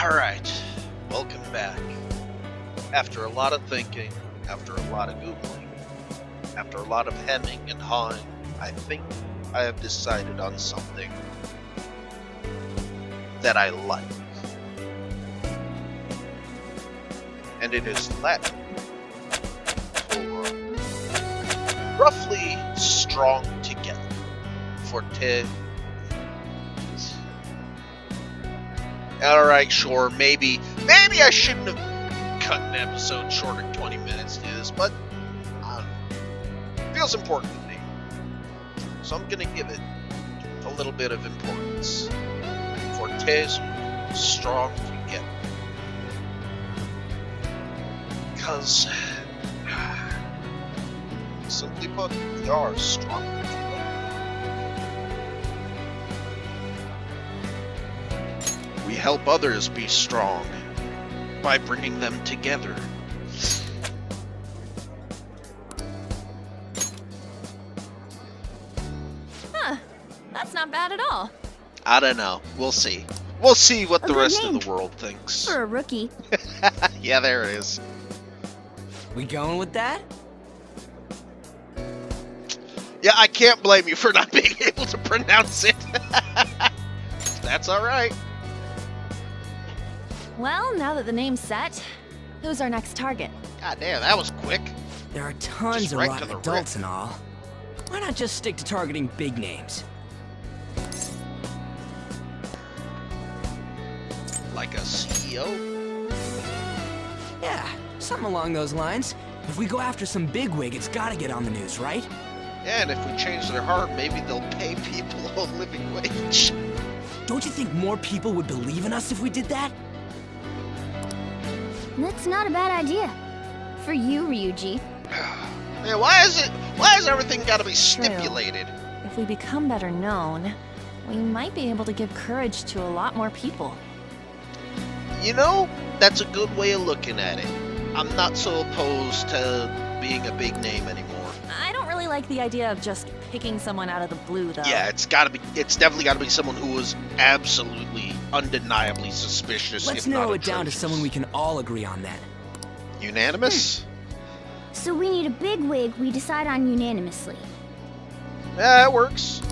Alright, welcome back. After a lot of thinking, after a lot of Googling, after a lot of hemming and hawing, I think I have decided on something that I like. And it is Latin for roughly strong together. Forte. Alright, sure, maybe I shouldn't have cut an episode short of 20 minutes to this, but it feels important to me. So I'm gonna give it a little bit of importance. Fortes, strong together. Because, simply put, we are stronger together. We help others be strong by bringing them together. Huh, that's not bad at all. I don't know. We'll see. We'll see what the rest name of the world thinks. For a rookie. Yeah, there it is. We going with that? Yeah, I can't blame you for not being able to pronounce it. That's alright. Well, now that the name's set, who's our next target? God damn, that was quick. There are tons Just of right rotten to the adults rip. and all. Why not just stick to targeting big names? Like a CEO? Yeah, something along those lines. If we go after some bigwig, it's gotta get on the news, right? Yeah, and if we change their heart, maybe they'll pay people a living wage. Don't you think more people would believe in us if we did that? That's not a bad idea. For you, Ryuji. Man, why has everything gotta be stipulated? If we become better known, we might be able to give courage to a lot more people. You know, that's a good way of looking at it. I'm not so opposed to being a big name anymore. I don't really like the idea of just picking someone out of the blue, though. Yeah, it's definitely gotta be someone who was absolutely, undeniably suspicious. Let's if not narrow it down to atrocious. someone we can all agree on then. Unanimous? So we need a big wig we decide on unanimously. Yeah, it works.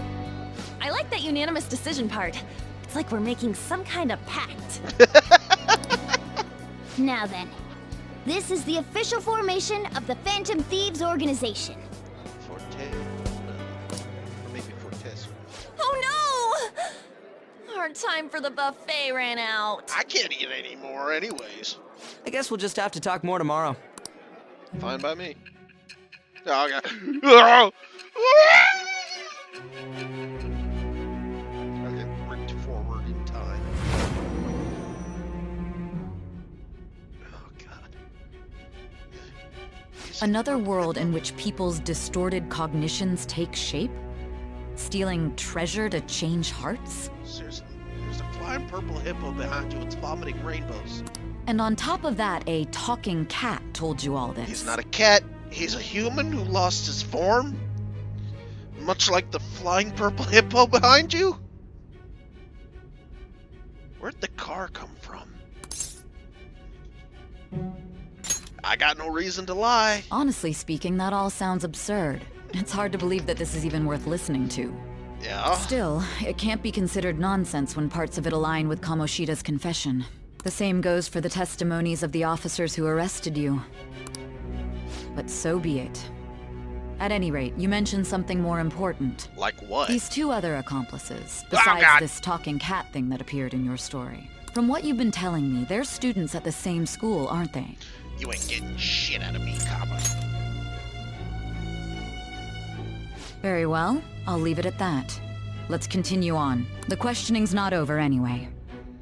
I like that unanimous decision part. It's like we're making some kind of pact. Now then, this is the official formation of the Phantom Thieves organization. Forte. Or maybe Fortes. Oh no! Our time for the buffet ran out. I can't eat anymore anyways. I guess we'll just have to talk more tomorrow. Fine by me. Oh, God. I get ripped forward in time. Oh, God. Another world in which people's distorted cognitions take shape? Stealing treasure to change hearts? Seriously, there's a flying purple hippo behind you. It's vomiting rainbows. And on top of that, a talking cat told you all this. He's not a cat. He's a human who lost his form. Much like the flying purple hippo behind you. Where'd the car come from? I got no reason to lie. Honestly speaking, that all sounds absurd. It's hard to believe that this is even worth listening to. Yeah? Still, it can't be considered nonsense when parts of it align with Kamoshida's confession. The same goes for the testimonies of the officers who arrested you. But so be it. At any rate, you mentioned something more important. Like what? These two other accomplices, Oh, besides God. this talking cat thing that appeared in your story. From what you've been telling me, they're students at the same school, aren't they? You ain't getting shit out of me, Kaba. Very well, I'll leave it at that. Let's continue on. The questioning's not over anyway.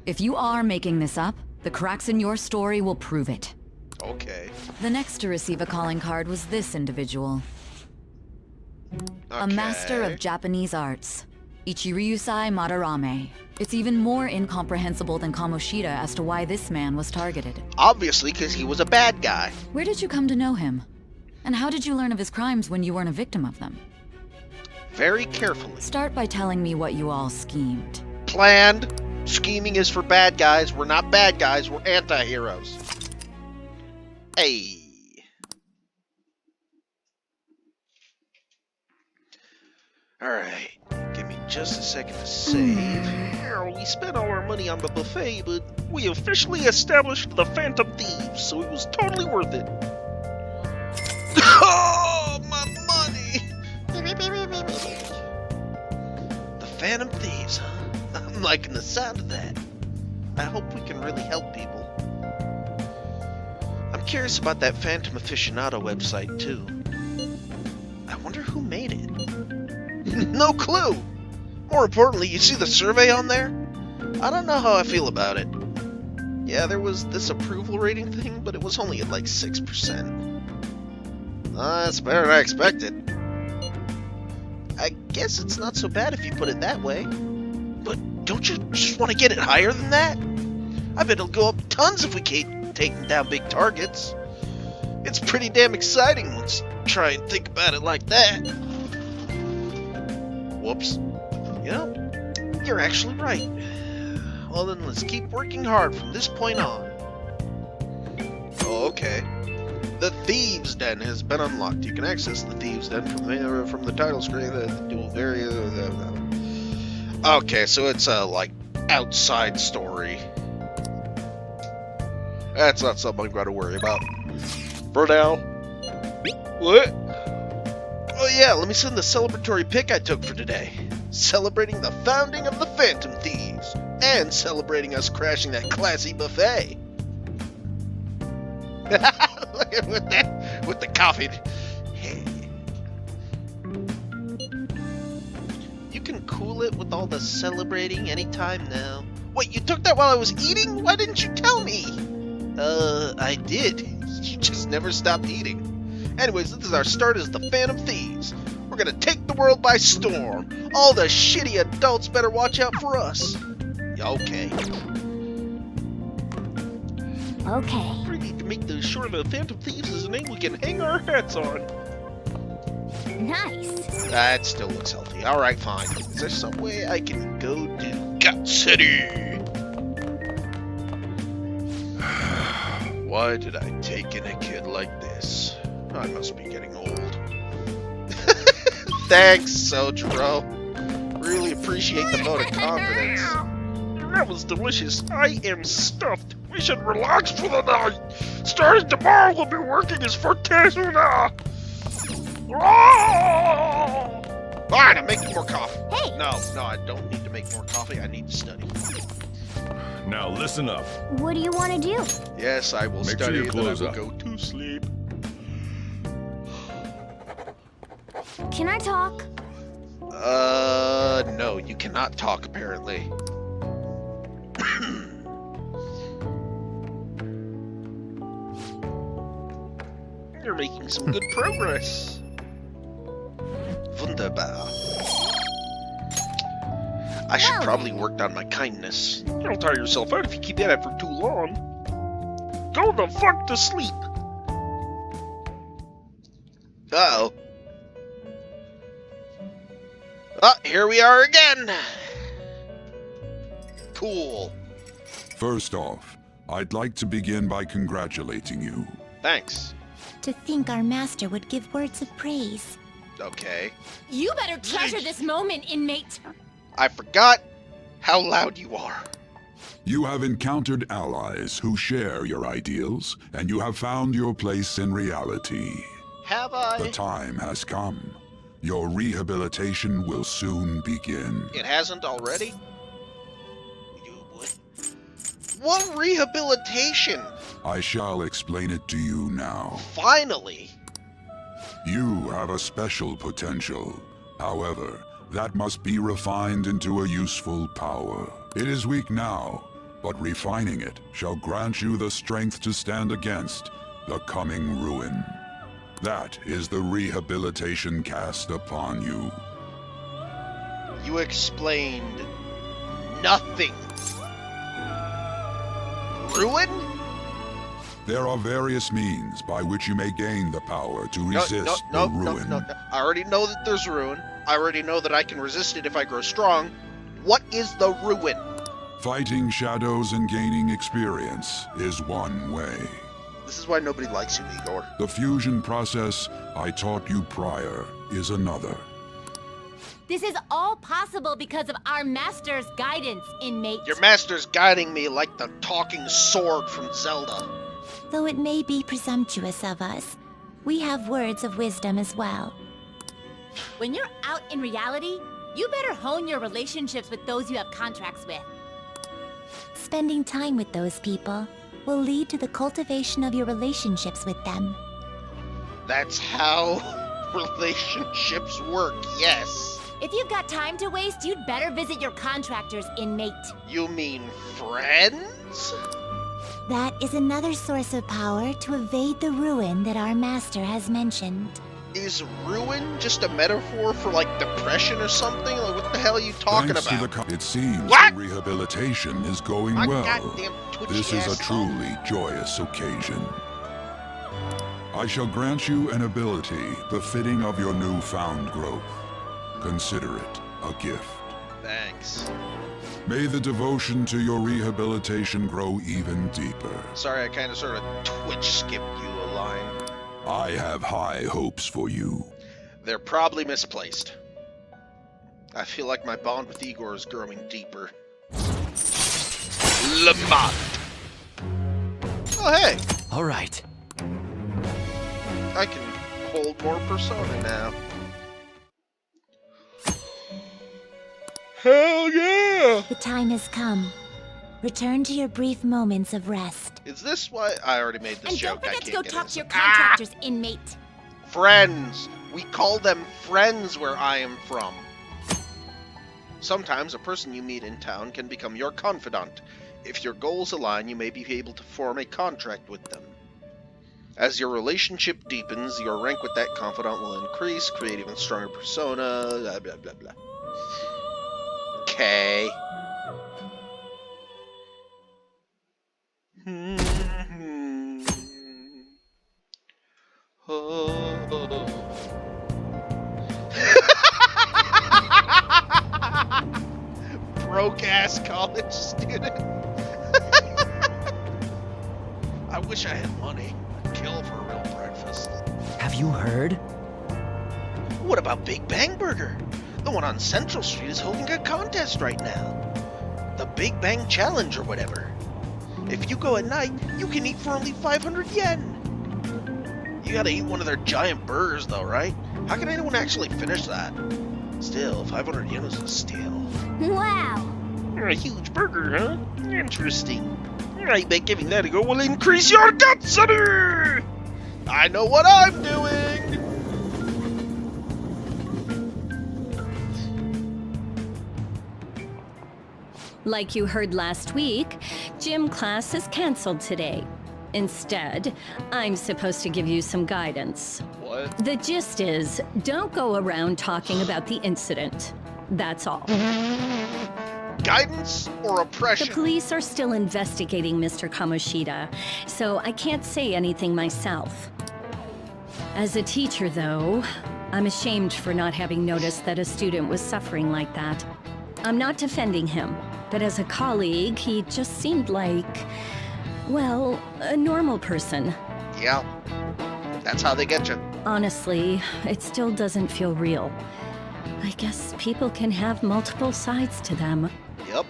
If you are making this up, the cracks in your story will prove it. Okay. The next to receive a calling card was this individual. A master of Japanese arts, Ichiryusai Madarame. It's even more incomprehensible than Kamoshida as to why this man was targeted. Obviously, because he was a bad guy. Where did you come to know him? And how did you learn of his crimes when you weren't a victim of them? Very carefully. Start by telling me what you all schemed. Planned, Scheming is for bad guys. We're not bad guys. We're anti-heroes. Hey. Alright. Give me just a second to save. Oh, we spent all our money on the buffet, but we officially established the Phantom Thieves, so it was totally worth it. Oh, my money! The Phantom Thieves, huh? I'm liking the sound of that. I hope we can really help people. I'm curious about that Phantom Aficionado website, too. I wonder who made it. No clue! More importantly, you see the survey on there? I don't know how I feel about it. Yeah, there was this approval rating thing, but it was only at like 6%. That's better than I expected. I guess it's not so bad if you put it that way. But don't you just want to get it higher than that? I bet it'll go up tons if we keep taking down big targets. It's pretty damn exciting once you try and think about it like that. Whoops. You know, you're actually right. Well then, let's keep working hard from this point on. Oh, okay. The Thieves' Den has been unlocked. You can access the Thieves' Den from the title screen. Okay, so it's a, like, outside story. That's not something I've got to worry about. For now. What? Oh yeah, let me send the celebratory pic I took for today. Celebrating the founding of the Phantom Thieves. And celebrating us crashing that classy buffet. Look at with the coffee. Hey. You can cool it with all the celebrating anytime now. Wait, you took that while I was eating? Why didn't you tell me? I did. You just never stopped eating. Anyways, this is our start as the Phantom Thieves. We're gonna take the world by storm. All the shitty adults better watch out for us. Okay. Okay. We need to make sure the Phantom Thieves is a name we can hang our hats on. Nice. That still looks healthy. Alright, fine. Is there some way I can go to Gut City? Why did I take in a kid like this? I must be getting old. Thanks, Sojiro. Really appreciate the vote of confidence. That was delicious. I am stuffed. We should relax for the night. Starting tomorrow, we'll be working as Fortuna. Fine, I'm making more coffee. Hey. No, I don't need to make more coffee. I need to study. Now listen up. What do you want to do? Yes, I will Make sure study you and then I close will up. go to sleep. Can I talk? No, you cannot talk, apparently. You're making some good progress. Wunderbar. I should Well probably then. work on my kindness. You'll tire yourself out if you keep at it for too long. Go the fuck to sleep. Uh-oh. Ah, here we are again. Cool. First off, I'd like to begin by congratulating you. Thanks. To think our master would give words of praise. Okay. You better treasure this moment, inmate. I forgot how loud you are. You have encountered allies who share your ideals, and you have found your place in reality. Have I? The time has come. Your rehabilitation will soon begin. It hasn't already? What rehabilitation? I shall explain it to you now. Finally. You have a special potential. However, that must be refined into a useful power. It is weak now, but refining it shall grant you the strength to stand against the coming ruin. That is the rehabilitation cast upon you. You explained nothing. Ruin? There are various means by which you may gain the power to resist the ruin. No. I already know that there's ruin. I already know that I can resist it if I grow strong. What is the ruin? Fighting shadows and gaining experience is one way. This is why nobody likes you, Igor. The fusion process I taught you prior is another. This is all possible because of our master's guidance, inmate. Your master's guiding me like the talking sword from Zelda. Though it may be presumptuous of us, we have words of wisdom as well. When you're out in reality, you better hone your relationships with those you have contracts with. Spending time with those people will lead to the cultivation of your relationships with them. That's how relationships work, yes. If you've got time to waste, you'd better visit your contractors, inmate. You mean friends? That is another source of power to evade the ruin that our master has mentioned. Is ruin just a metaphor for, like, depression or something? Like, what the hell are you talking Thanks about? to the it seems What? the rehabilitation is going My well. goddamn twitchy This is a ass truly joyous occasion. I shall grant you an ability befitting of your newfound growth. Consider it a gift. Thanks. May the devotion to your rehabilitation grow even deeper. Sorry, I kind of sort of twitch-skipped you a line. I have high hopes for you. They're probably misplaced. I feel like my bond with Igor is growing deeper. Lamont! Oh, hey! All right. I can hold more persona now. Hell yeah! The time has come. Return to your brief moments of rest. Is this why I already made this And joke? don't I forget to can't go get talk this. to your contractors, inmate. Friends! We call them friends where I am from. Sometimes a person you meet in town can become your confidant. If your goals align, you may be able to form a contract with them. As your relationship deepens, your rank with that confidant will increase, create even stronger persona, blah blah blah blah. Okay. Broke-ass college student. I wish I had money. I'd kill for a real breakfast. Have you heard? What about Big Bang Burger? The one on Central Street is holding a contest right now. The Big Bang Challenge or whatever. If you go at night, you can eat for only 500 yen. You gotta eat one of their giant burgers though, right? How can anyone actually finish that? Still, 500 yen is a steal. Wow! A huge burger, huh? Interesting. I bet giving that a go will increase your guts, sonny! I know what I'm doing! Like you heard last week, gym class is canceled today. Instead, I'm supposed to give you some guidance. What? The gist is, don't go around talking about the incident. That's all. Guidance or The oppression? police are still investigating Mr. Kamoshida, so I can't say anything myself. As a teacher, though, I'm ashamed for not having noticed that a student was suffering like that. I'm not defending him, but as a colleague, he just seemed like, well, a normal person. Yeah. That's how they get you. Honestly, it still doesn't feel real. I guess people can have multiple sides to them. Yep,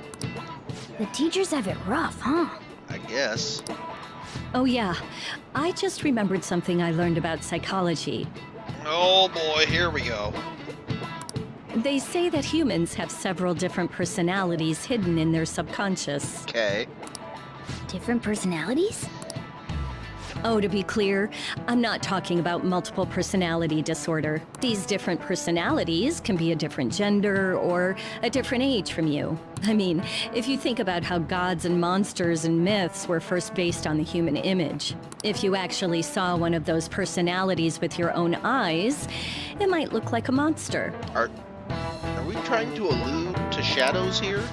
The teachers have it rough, huh? I guess. Oh yeah, I just remembered something I learned about psychology. Oh boy, here we go. They say that humans have several different personalities hidden in their subconscious. Okay. Different personalities? Oh, to be clear, I'm not talking about multiple personality disorder. These different personalities can be a different gender or a different age from you. I mean, if you think about how gods and monsters and myths were first based on the human image, if you actually saw one of those personalities with your own eyes, it might look like a monster. Are we trying to allude to shadows here?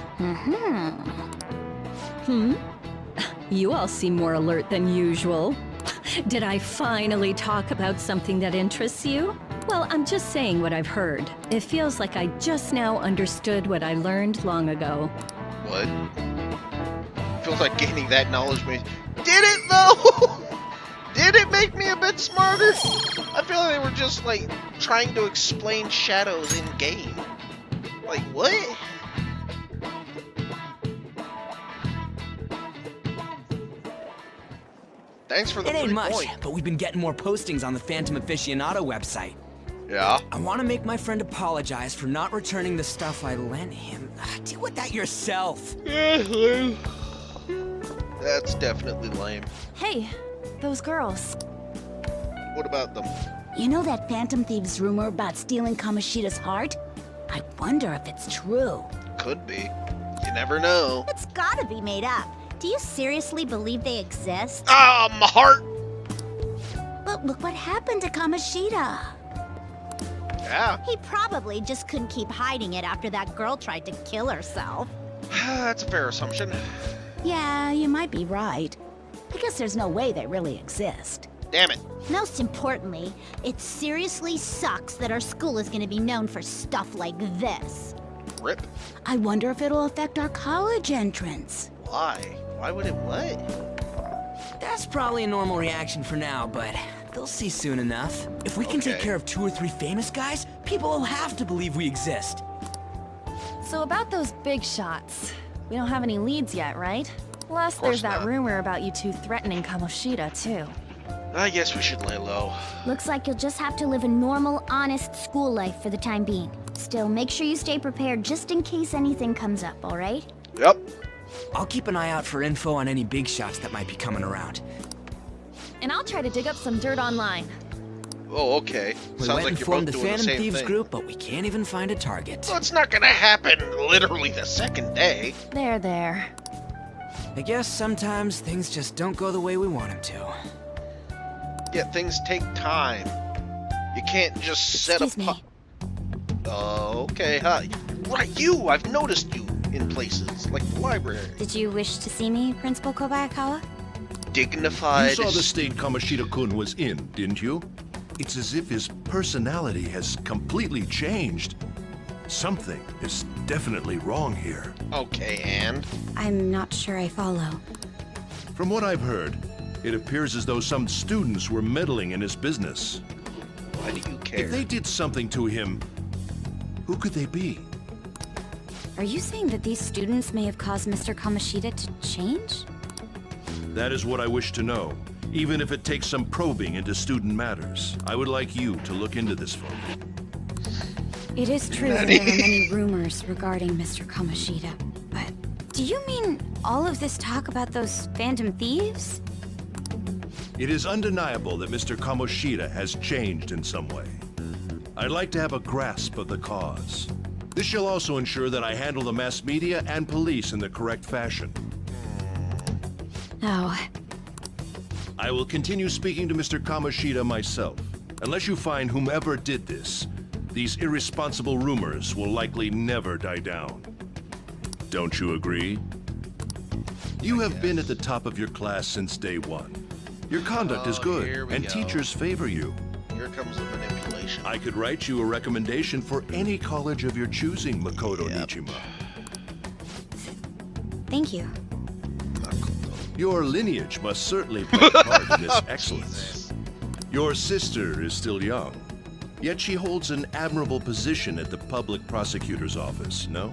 You all seem more alert than usual. Did I finally talk about something that interests you? Well, I'm just saying what I've heard. It feels like I just now understood what I learned long ago. What? feel like gaining that knowledge made... Did it, though? Did it make me a bit smarter? I feel like they were just, like, trying to explain shadows in-game. Like, what? Thanks for the It ain't much, point. but we've been getting more postings on the Phantom Aficionado website. Yeah? I want to make my friend apologize for not returning the stuff I lent him. Deal with that yourself. That's definitely lame. Hey, those girls. What about them? You know that Phantom Thieves rumor about stealing Kamoshida's heart? I wonder if it's true. Could be. You never know. It's gotta be made up. Do you seriously believe they exist? Ah, my heart! But look what happened to Kamoshida. Yeah. He probably just couldn't keep hiding it after that girl tried to kill herself. That's a fair assumption. Yeah, you might be right. I guess there's no way they really exist. Damn it. Most importantly, it seriously sucks that our school is gonna be known for stuff like this. Rip. I wonder if it'll affect our college entrance. Why? Why would it what? That's probably a normal reaction for now, but they'll see soon enough. If we can take Okay. care of 2 or 3 famous guys, people will have to believe we exist. So about those big shots, we don't have any leads yet, right? Plus, course there's that not. rumor about you two threatening Kamoshida, too. I guess we should lay low. Looks like you'll just have to live a normal, honest school life for the time being. Still, make sure you stay prepared just in case anything comes up, alright? Yep. I'll keep an eye out for info on any big shots that might be coming around. And I'll try to dig up some dirt online. Oh, okay. We Sounds went like and you're formed both the doing the Phantom same Thieves thing. group, but we can't even find a target. Well, it's not gonna happen literally the second day. There. I guess sometimes things just don't go the way we want them to. Yeah, things take time. You can't just set Excuse up... me. Okay, hi. Right, you! I've noticed you in places, like the library. Did you wish to see me, Principal Kobayakawa? Dignified... You saw the state Kamoshida-kun was in, didn't you? It's as if his personality has completely changed. Something is definitely wrong here. Okay, and? I'm not sure I follow. From what I've heard, it appears as though some students were meddling in his business. Why do you care? If they did something to him, who could they be? Are you saying that these students may have caused Mr. Kamoshida to change? That is what I wish to know, even if it takes some probing into student matters. I would like you to look into this for me. It is true that there are many rumors regarding Mr. Kamoshida, but do you mean all of this talk about those Phantom Thieves? It is undeniable that Mr. Kamoshida has changed in some way. I'd like to have a grasp of the cause. This shall also ensure that I handle the mass media and police in the correct fashion. Oh, I will continue speaking to Mr. Kamoshida myself. Unless you find whomever did this, these irresponsible rumors will likely never die down. Don't you agree? You have been at the top of your class since day one. Your conduct is Here good, we and go. teachers favor you. Here comes the manipulation. I could write you a recommendation for any college of your choosing, Makoto Nichima. thank you. Your lineage must certainly play a part in this excellence. Your sister is still young, yet she holds an admirable position at the public prosecutor's office, no?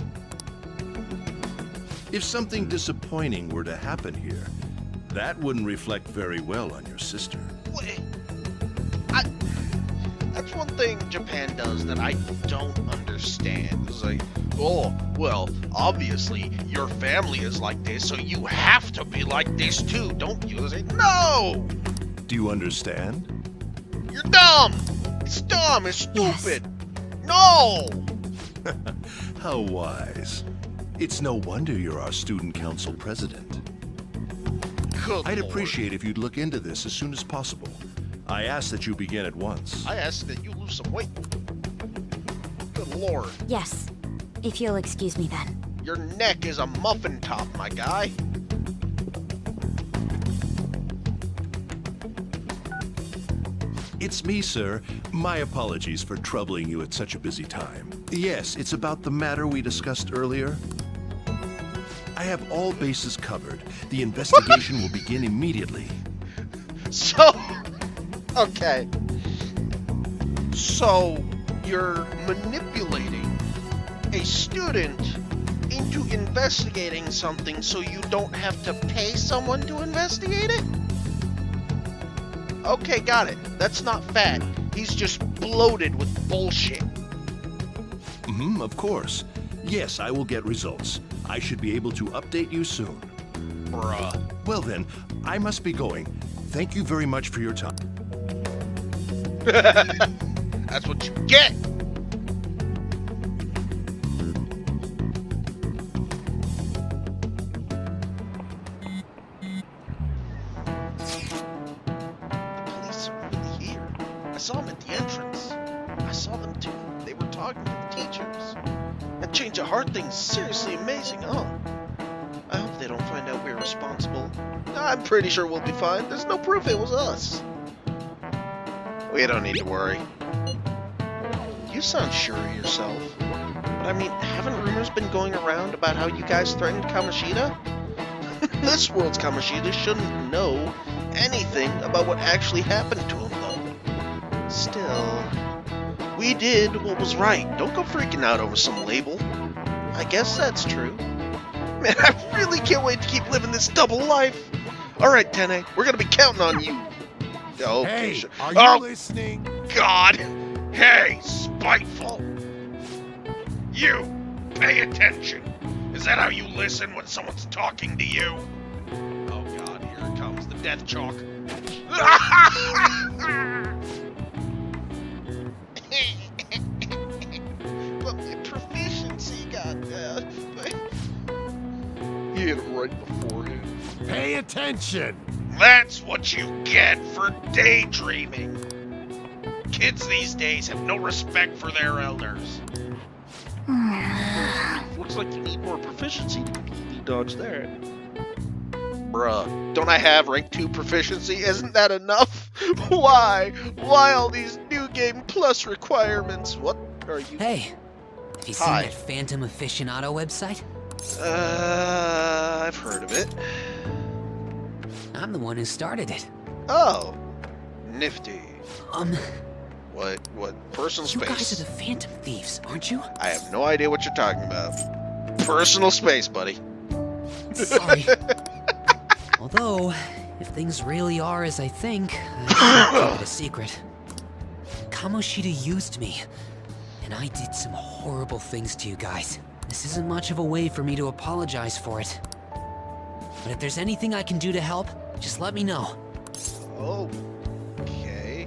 If something disappointing were to happen here, that wouldn't reflect very well on your sister. That's one thing Japan does that I don't understand. It's like, oh, well, obviously your family is like this, so you have to be like this too, don't you? It's like, no! Do you understand? You're dumb! It's dumb, it's Yes. stupid! No! How wise. It's no wonder you're our student council president. Good I'd Lord. appreciate if you'd look into this as soon as possible. I ask that you begin at once. I ask that you lose some weight. Good Lord. Yes, if you'll excuse me then. Your neck is a muffin top, my guy. It's me, sir. My apologies for troubling you at such a busy time. Yes, it's about the matter we discussed earlier. I have all bases covered. The investigation will begin immediately. So, okay. So, you're manipulating a student into investigating something so you don't have to pay someone to investigate it? Okay, got it. That's not fat. He's just bloated with bullshit. Of course. Yes, I will get results. I should be able to update you soon. Bruh. Well then, I must be going. Thank you very much for your time. That's what you get. The police are really here. I saw them at the entrance. I saw them too. They were talking to the teachers. That change of heart thing's seriously amazing, huh? I hope they don't find out we're responsible. I'm pretty sure we'll be fine. There's no proof it was us. We don't need to worry. You sound sure of yourself. But I mean, haven't rumors been going around about how you guys threatened Kamoshida? This world's Kamoshida shouldn't know anything about what actually happened to him, though. Still, we did what was right. Don't go freaking out over some label. I guess that's true. Man, I really can't wait to keep living this double life. Alright, Tene, we're gonna be counting on you. Okay, Hey, sure. are you listening? God! Hey, spiteful! You, pay attention. Is that how you listen when someone's talking to you? Oh God, here it comes, the death chalk. But my proficiency got he hit him right in the forehead. Pay attention! That's what you get for daydreaming. Kids these days have no respect for their elders. Looks like you need more proficiency to completely dodge that. Bruh, don't I have rank 2 proficiency? Isn't that enough? Why? Why all these new game plus requirements? What are you? Hey, have you seen Hi. that Phantom Aficionado website? I've heard of it. I'm the one who started it. Oh, nifty. What? Personal You space. guys are the Phantom Thieves, aren't you? I have no idea what you're talking about. Personal space, buddy. Sorry. Although, if things really are as I think, I should keep it a secret. Kamoshida used me, and I did some horrible things to you guys. This isn't much of a way for me to apologize for it. But if there's anything I can do to help, just let me know. Okay.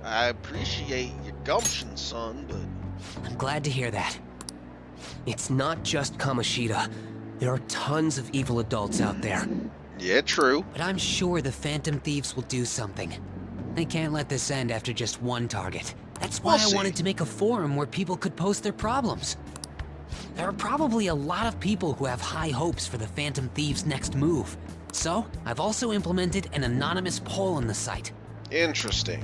I appreciate your gumption, son, but I'm glad to hear that. It's not just Kamoshida. There are tons of evil adults out there. yeah, true. But I'm sure the Phantom Thieves will do something. They can't let this end after just one target. That's why We'll I wanted see. to make a forum where people could post their problems. There are probably a lot of people who have high hopes for the Phantom Thieves' next move. So, I've also implemented an anonymous poll on the site. Interesting.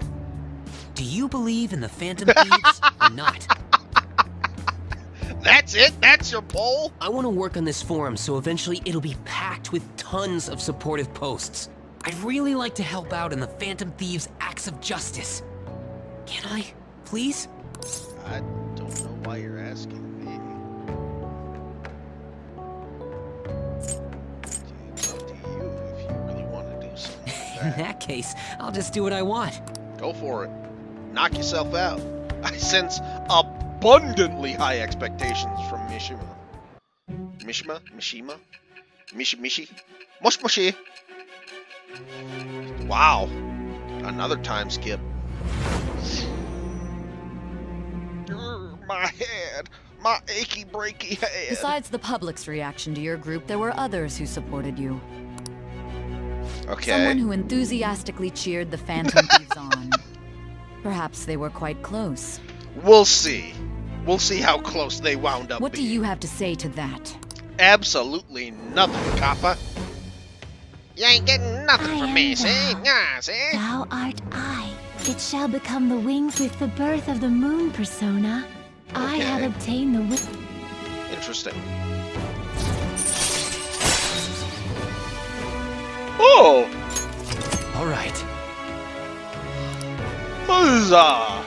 Do you believe in the Phantom Thieves or not? That's it? That's your poll? I want to work on this forum so eventually it'll be packed with tons of supportive posts. I'd really like to help out in the Phantom Thieves' acts of justice. Can I, please? I don't know why you're asking me. It's up to you if you really want to do something like In that. that case, I'll just do what I want. Go for it. Knock yourself out. I sense abundantly high expectations from Mishima. Mishima? Mishi? Moshi? Wow. Another time skip. My head. My achy breaky head. Besides the public's reaction to your group, there were others who supported you. Okay. Someone who enthusiastically cheered the Phantom Thieves on. Perhaps they were quite close. We'll see. We'll see how close they wound up What do being. you have to say to that? Absolutely nothing, Kappa. You ain't getting nothing I from am me, thou. see? Yeah, see? Thou art I. It shall become the wings with the birth of the moon persona. I have Okay. obtained the Interesting. Oh! All right. Huzzah!